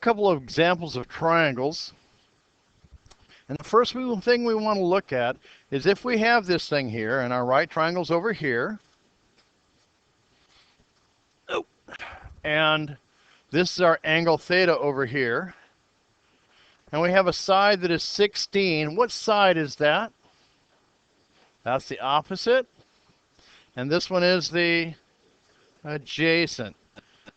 couple of examples of triangles. And the first thing we want to look at is if we have this thing here and our right triangle's over here. Oh, and this is our angle theta over here. And we have a side that is 16. What side is that? That's the opposite. And this one is the adjacent.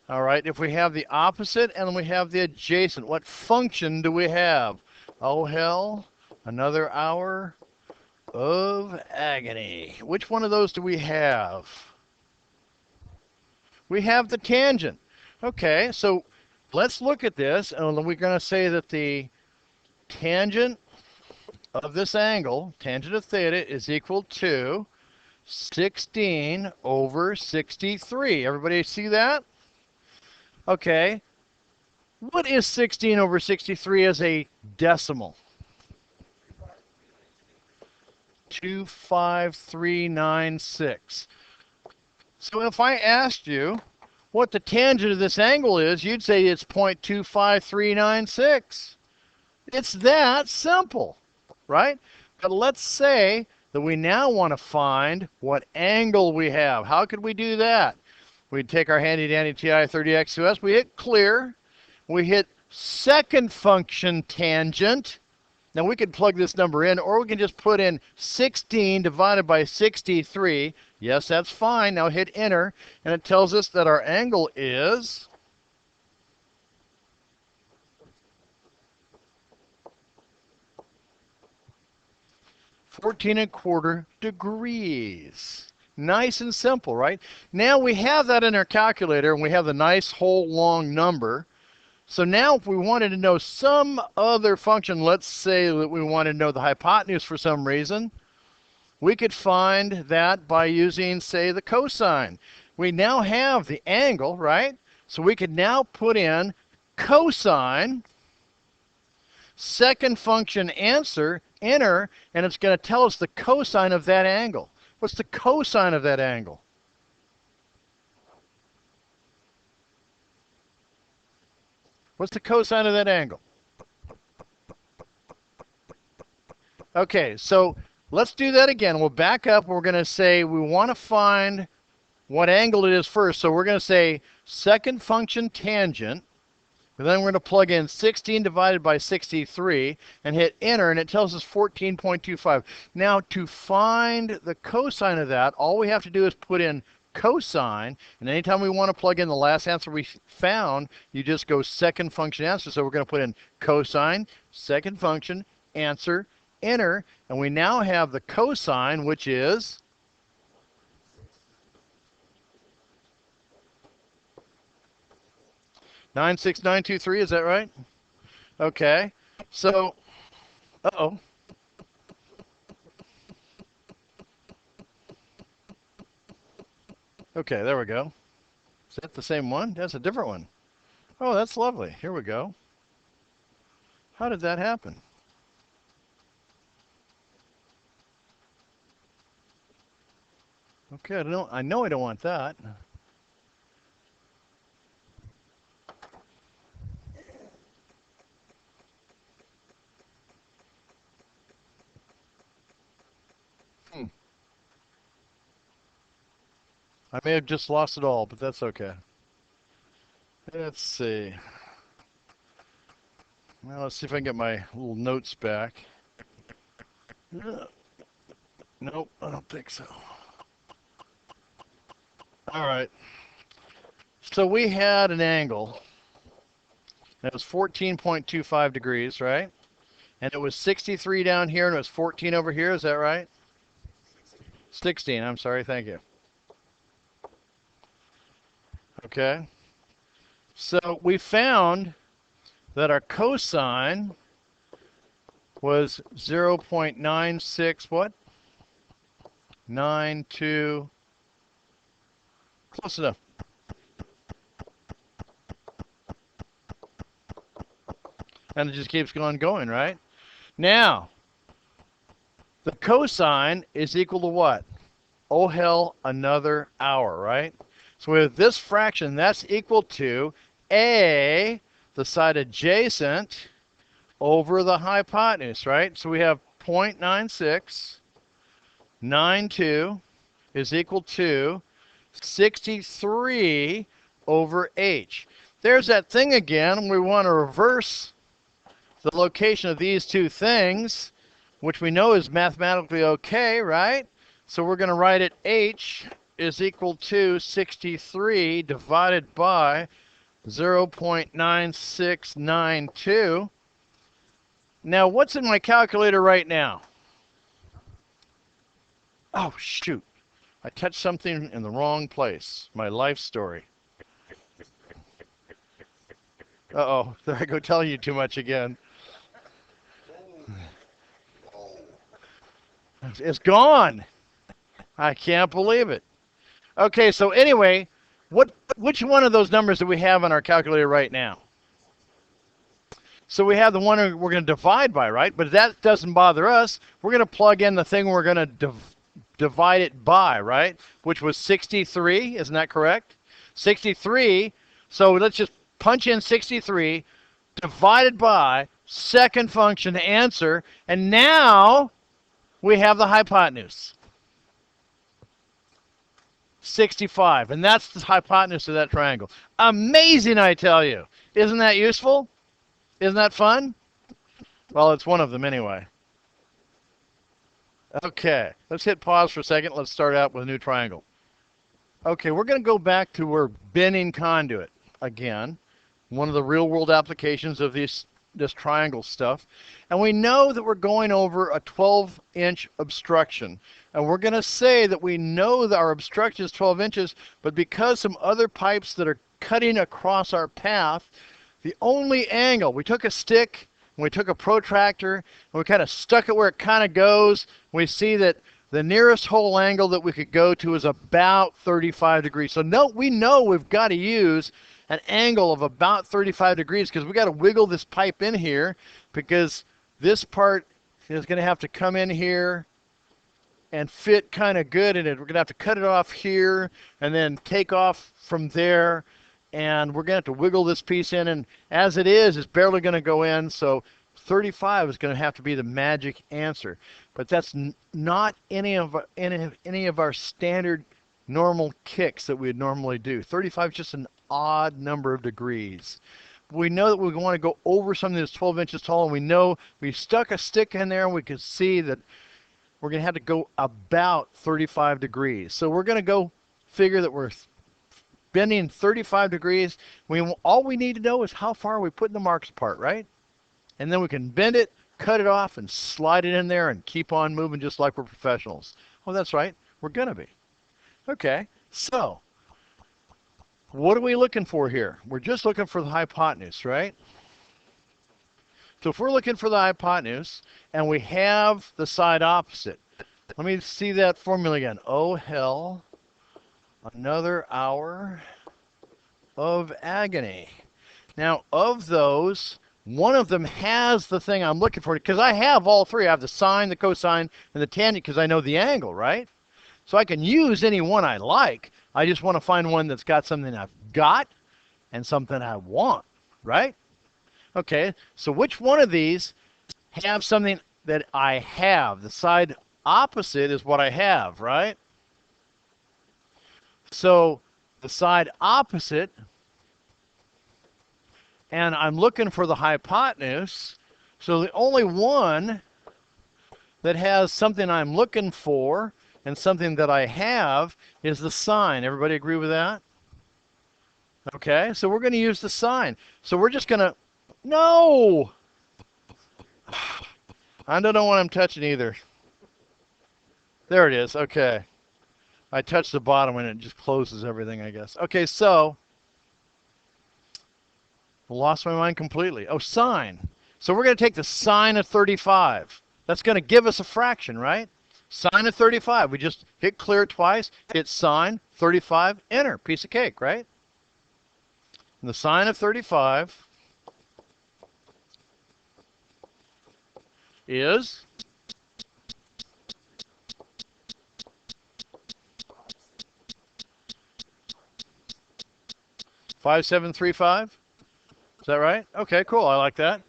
All right, if we have the opposite and we have the adjacent, what function do we have? Oh, hell, another hour of agony. Which one of those do we have? We have the tangent. Okay, so let's look at this, and we're going to say that the tangent of this angle, tangent of theta, is equal to 16 over 63. Everybody see that? Okay. What is 16 over 63 as a decimal? 25396. So if I asked you what the tangent of this angle is, you'd say it's 0.25396. It's that simple, right? But let's say that we now want to find what angle we have. How could we do that? We'd take our handy-dandy TI-30X2S, we hit clear, we hit second function tangent. Now we could plug this number in, or we can just put in 16 divided by 63. Yes, that's fine. Now hit enter, and it tells us that our angle is 14¼ degrees. Nice and simple, right? Now we have that in our calculator, and we have the nice whole long number. So now if we wanted to know some other function, let's say that we wanted to know the hypotenuse for some reason, we could find that by using, say, the cosine. We now have the angle, right? So we could now put in cosine, second function answer, enter, and it's going to tell us the cosine of that angle. What's the cosine of that angle? What's the cosine of that angle? Okay, so let's do that again. We'll back up. We're going to say we want to find what angle it is first. So we're going to say second function tangent. And then we're going to plug in 16 divided by 63 and hit enter, and it tells us 14.25. Now, to find the cosine of that, all we have to do is put in cosine, and anytime we want to plug in the last answer we found, you just go second function answer. So we're going to put in cosine, second function, answer, enter, and we now have the cosine, which is 96923, is that right? Okay, so, uh-oh. Okay, there we go. Is that the same one? That's a different one. Oh, that's lovely. Here we go. How did that happen? Okay, I know I don't want that. I may have just lost it all, but that's okay. Let's see. Well, let's see if I can get my little notes back. Nope, I don't think so. All right. So we had an angle that was 14.25 degrees, right? And it was 63 down here, and it was 14 over here. Is that right? 16. I'm sorry. Thank you. Okay. So we found that our cosine was 0.96 what? 92. Close enough. And it just keeps going, right? Now, the cosine is equal to what? Oh, hell, another hour, right? So with this fraction, that's equal to A the side adjacent over the hypotenuse, right? So we have 0.9692 is equal to 63 over h. There's that thing again. We want to reverse the location of these two things, which we know is mathematically okay, right? So we're going to write it h is equal to 63 divided by 0.9692. Now, what's in my calculator right now? Oh, shoot. I touched something in the wrong place. My life story. Uh-oh, there I go telling you too much again. It's gone. I can't believe it. Okay, so anyway, which one of those numbers do we have on our calculator right now? So we have the one we're going to divide by, right? But that doesn't bother us. We're going to plug in the thing we're going to divide it by, right? Which was 63, isn't that correct? 63, so let's just punch in 63 divided by second function answer, and now we have the hypotenuse. 65, and that's the hypotenuse of that triangle. Amazing, I tell you. Isn't that useful? Isn't that fun? Well, it's one of them anyway. Okay, let's hit pause for a second. Let's start out with a new triangle. Okay, we're going to go back to our bending conduit again, one of the real-world applications of this triangle stuff. And we know that we're going over a 12-inch obstruction. And we're going to say that we know that our obstruction is 12 inches, but because some other pipes that are cutting across our path, the only angle, we took a stick, and we took a protractor, and we kind of stuck it where it kind of goes. We see that the nearest hole angle that we could go to is about 35 degrees. So we know we've got to use an angle of about 35 degrees because we've got to wiggle this pipe in here because this part is going to have to come in here and fit kind of good in it. We're going to have to cut it off here and then take off from there. And we're going to have to wiggle this piece in. And as it is, it's barely going to go in. So 35 is going to have to be the magic answer. But that's not any of our standard normal kicks that we'd normally do. 35 is just an odd number of degrees. We know that we want to go over something that's 12 inches tall, and we know we stuck a stick in there and we can see that we're going to have to go about 35 degrees. So we're going to go figure that we're bending 35 degrees. All we need to know is how far we put the marks apart, right? And then we can bend it, cut it off, and slide it in there and keep on moving just like we're professionals. Oh, that's right. We're going to be. Okay, so what are we looking for here? We're just looking for the hypotenuse, right? So if we're looking for the hypotenuse and we have the side opposite, let me see that formula again. Oh, hell. Another hour of agony. Now, of those, one of them has the thing I'm looking for, because I have all three. I have the sine, the cosine, and the tangent, because I know the angle, right? So I can use any one I like. I just want to find one that's got something I've got and something I want, right? Okay, so which one of these have something that I have? The side opposite is what I have, right? So the side opposite, and I'm looking for the hypotenuse. So the only one that has something I'm looking for and something that I have is the sine. Everybody agree with that? Okay, so we're going to use the sine. So we're just going to, no! I don't know what I'm touching either. There it is, okay. I touched the bottom and it just closes everything, I guess. Okay, so lost my mind completely. Oh, sine. So we're going to take the sine of 35. That's going to give us a fraction, right? Sine of 35. We just hit clear twice, hit sine, 35, enter. Piece of cake, right? And the sine of 35 is 5735. Is that right? Okay, cool. I like that.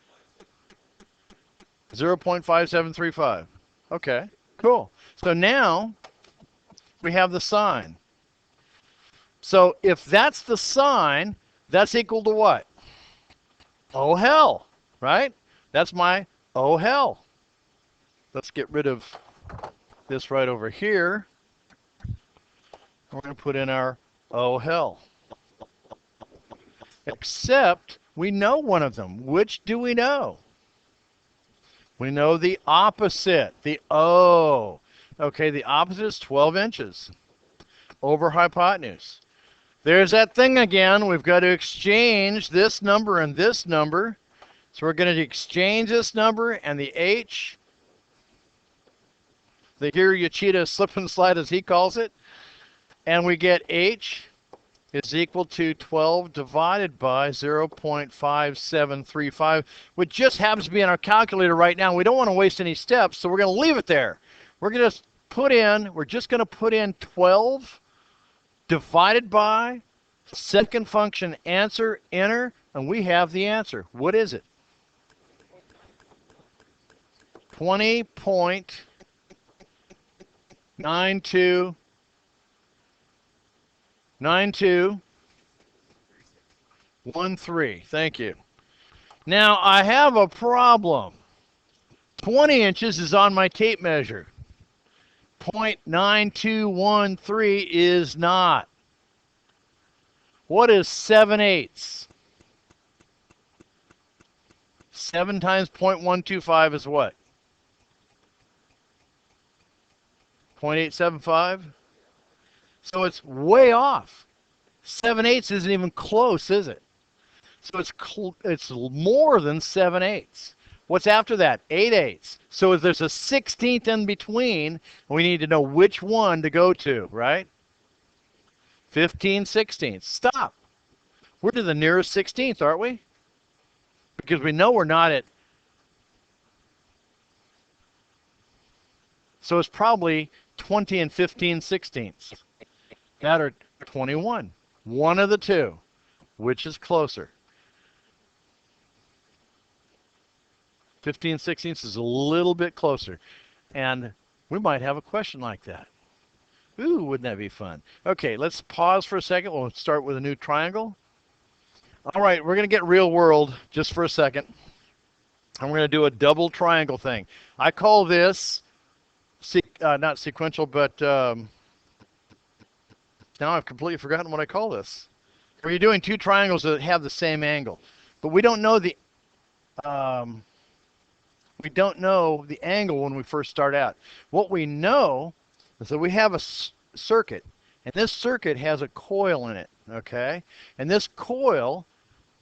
0.5735. Okay, cool. So now we have the sine. So if that's the sine, that's equal to what? Oh hell, right? That's my oh hell. Let's get rid of this right over here. We're going to put in our oh hell. Except we know one of them. Which do we know? We know the opposite, the O. Okay, the opposite is 12 inches over hypotenuse. There's that thing again. We've got to exchange this number and this number. So we're going to exchange this number and the H, the Hiroshita slip and slide as he calls it, and we get H is equal to 12 divided by 0.5735, which just happens to be in our calculator right now. We don't want to waste any steps, so we're going to leave it there. We're just going to put in 12 divided by second function answer, enter, and we have the answer. What is it? 20.9213. Thank you. Now I have a problem. 20 inches is on my tape measure. 0.9213 is not. What is 7/8? 7 times 0.125 is what? 0.875? So it's way off. 7/8 isn't even close, is it? So it's more than 7/8. What's after that? 8/8. So there's a 16th in between. We need to know which one to go to, right? 15/16. Stop. We're to the nearest 16th, aren't we? Because we know we're not at. So it's probably 20 and 15/16. That are 21. One of the two. Which is closer? 15/16 is a little bit closer. And we might have a question like that. Ooh, wouldn't that be fun? Okay, let's pause for a second. We'll start with a new triangle. All right, we're going to get real world just for a second. And we're going to do a double triangle thing. I call this, not sequential, but now I've completely forgotten what I call this. Where you're doing two triangles that have the same angle. But we don't know the angle when we first start out. What we know is that we have a circuit, and this circuit has a coil in it, okay? And this coil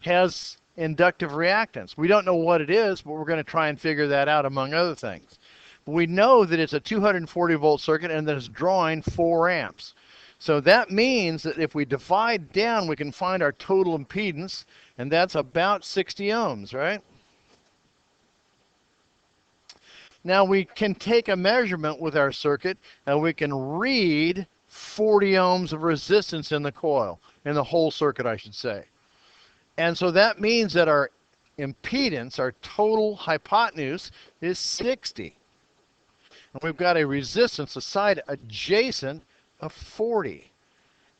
has inductive reactance. We don't know what it is, but we're going to try and figure that out among other things. But we know that it's a 240 volt circuit and that it's drawing 4 amps. So that means that if we divide down, we can find our total impedance, and that's about 60 ohms, right? Now we can take a measurement with our circuit, and we can read 40 ohms of resistance in the coil, in the whole circuit, I should say. And so that means that our impedance, our total hypotenuse, is 60. And we've got a resistance, a side adjacent, of 40.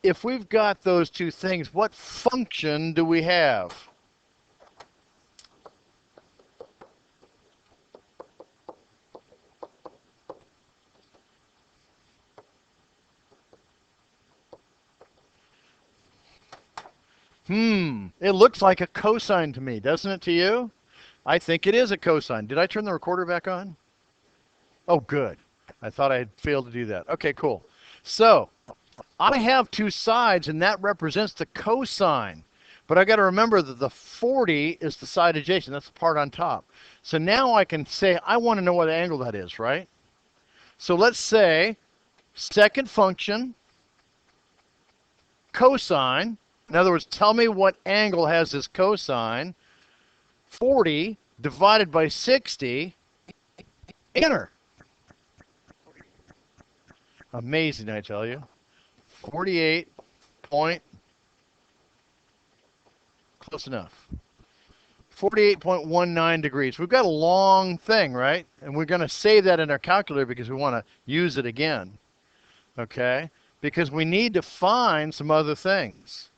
If we've got those two things, what function do we have? It looks like a cosine to me, doesn't it to you? I think it is a cosine. Did I turn the recorder back on? Oh, good. I thought I had failed to do that. Okay, cool. So I have two sides, and that represents the cosine. But I got to remember that the 40 is the side adjacent. That's the part on top. So now I can say I want to know what angle that is, right? So let's say second function, cosine. In other words, tell me what angle has this cosine. 40 divided by 60, enter. Amazing, I tell you. 48 point, close enough. 48.19 degrees. We've got a long thing, right? And we're going to save that in our calculator because we want to use it again, okay? Because we need to find some other things.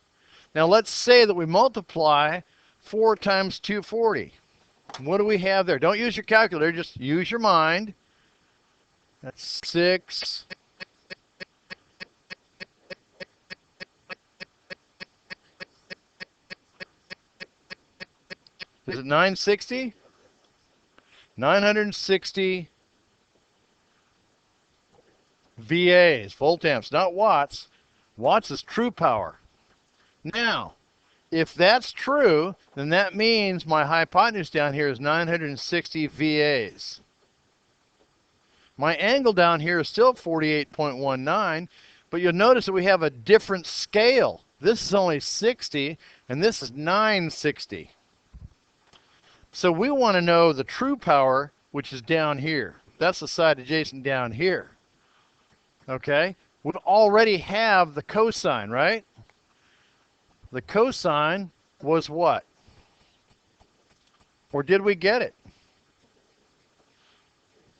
Now let's say that we multiply 4 times 240. What do we have there? Don't use your calculator, just use your mind. That's 6. Is it 960? 960 VAs, volt amps, not watts. Watts is true power. Now, if that's true, then that means my hypotenuse down here is 960 VAs. My angle down here is still 48.19, but you'll notice that we have a different scale. This is only 60, and this is 960. So we want to know the true power, which is down here. That's the side adjacent down here. Okay? We already have the cosine, right? The cosine was what? Or did we get it?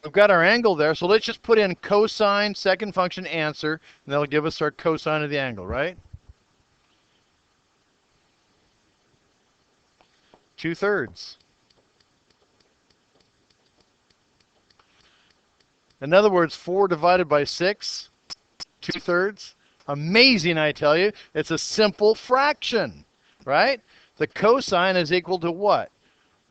We've got our angle there, so let's just put in cosine, second function answer, and that'll give us our cosine of the angle, right? 2/3. In other words, 4 divided by 6, 2/3. Amazing, I tell you. It's a simple fraction, right? The cosine is equal to what?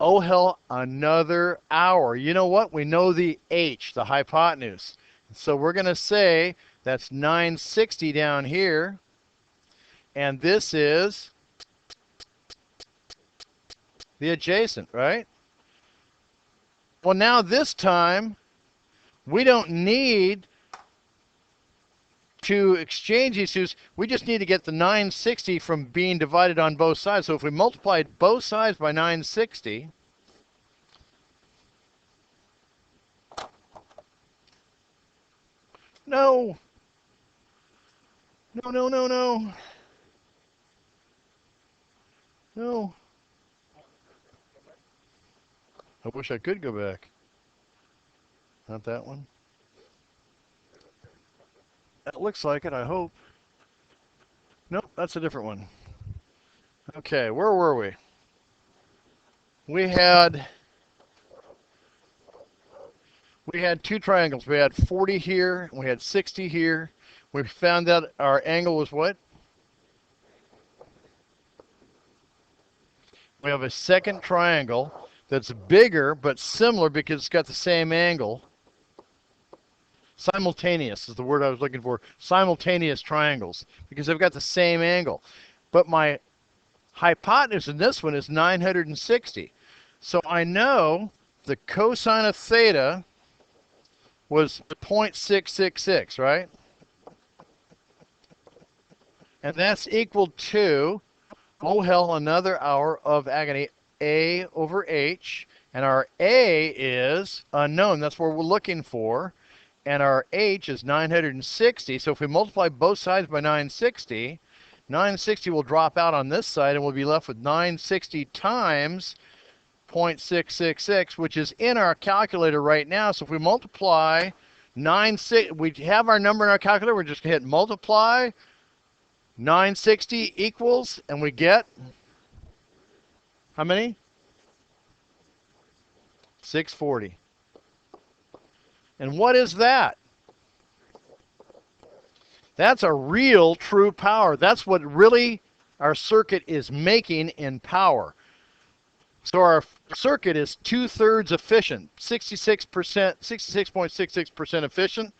Oh, hell, another hour. You know what? We know the h, the hypotenuse. So we're going to say that's 960 down here. And this is the adjacent, right? Well, now this time, we don't need to exchange these two. We just need to get the 960 from being divided on both sides. So if we multiplied both sides by 960, no, I wish I could go back. Not that one. That looks like it, I hope. Nope, that's a different one. Okay, where were we? We had 2 triangles. We had 40 here, and we had 60 here. We found that our angle was what? We have a second triangle that's bigger but similar because it's got the same angle. Simultaneous is the word I was looking for. Simultaneous triangles, because they've got the same angle. But my hypotenuse in this one is 960. So I know the cosine of theta was 0.666, right? And that's equal to, oh hell, another hour of agony, A over H. And our A is unknown. That's what we're looking for. And our H is 960. So if we multiply both sides by 960, 960 will drop out on this side, and we'll be left with 960 times 0.666, which is in our calculator right now. So if we multiply we have our number in our calculator. We're just going to hit multiply. 960 equals, and we get how many? 640. And what is that? That's a real true power. That's what really our circuit is making in power. So our circuit is 2/3 efficient, 66.66% efficient,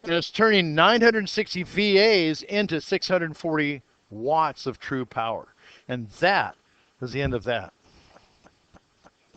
and it's turning 960 VAs into 640 watts of true power. And that is the end of that.